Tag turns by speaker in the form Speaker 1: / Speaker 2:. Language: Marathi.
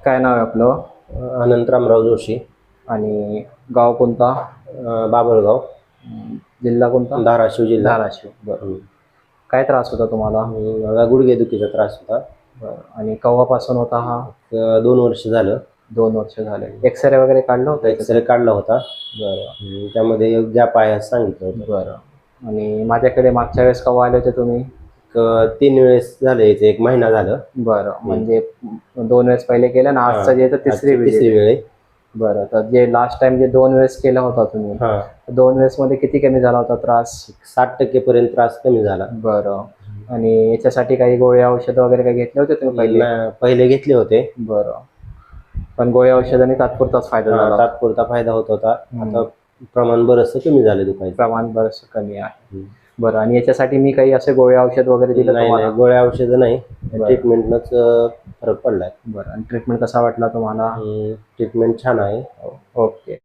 Speaker 1: काय नाव आहे आपलं?
Speaker 2: अनंत रामराव जोशी.
Speaker 1: आणि गाव कोणता?
Speaker 2: बाबळगाव,
Speaker 1: जिल्हा कोणता?
Speaker 2: धाराशिव जिल्हा.
Speaker 1: धाराशिव. बरं. काय त्रास होता तुम्हाला?
Speaker 2: मला गुडघेदुखीचा त्रास होता.
Speaker 1: बरं. आणि केव्हापासून होता हा?
Speaker 2: 2 वर्ष झालं.
Speaker 1: 2 वर्ष झाले. एक्सरे वगैरे काढलं होतं?
Speaker 2: एक्सरे काढला होता.
Speaker 1: बरं.
Speaker 2: त्यामध्ये एक गॅप आहे असं सांगितलं होतं.
Speaker 1: बरं. आणि माझ्याकडे मागच्या वेळेस केव्हा आले होते तुम्ही?
Speaker 2: 3 वेळेस झाले, याचे 1 महिना झालं.
Speaker 1: बरं. म्हणजे 2 वेळेस पहिले केलं ना, आजचं जे तर तिसरी
Speaker 2: वेळ आहे.
Speaker 1: बरं. तर जे लास्ट टाइम जे 2 वेळेस केला होता तुम्ही, 2 वेळेस मध्ये किती कमी झाला होता त्रास?
Speaker 2: 60% पर्यंत त्रास कमी झाला.
Speaker 1: बरं. आणि याच्यासाठी काही गोळ्या औषधं वगैरे काही घेतले होते तुम्ही
Speaker 2: पहिले घेतले होते.
Speaker 1: बरं. पण गोळ्या औषधांनी तात्पुरताच फायदा झाला?
Speaker 2: तात्पुरता फायदा होत होता. आता प्रमाण बरंचसं कमी झालं दुखायचं.
Speaker 1: प्रमाण बरंचसं कमी आहे. बरं. आणि याच्यासाठी मी काही असे गोळ्या औषध वगैरे दिलं?
Speaker 2: नाही, गोळ्या औषधं नाही, ट्रीटमेंटनंच फरक पडलाय.
Speaker 1: बरं. आणि ट्रीटमेंट कसा वाटला तुम्हाला?
Speaker 2: ट्रीटमेंट छान आहे.
Speaker 1: ओके.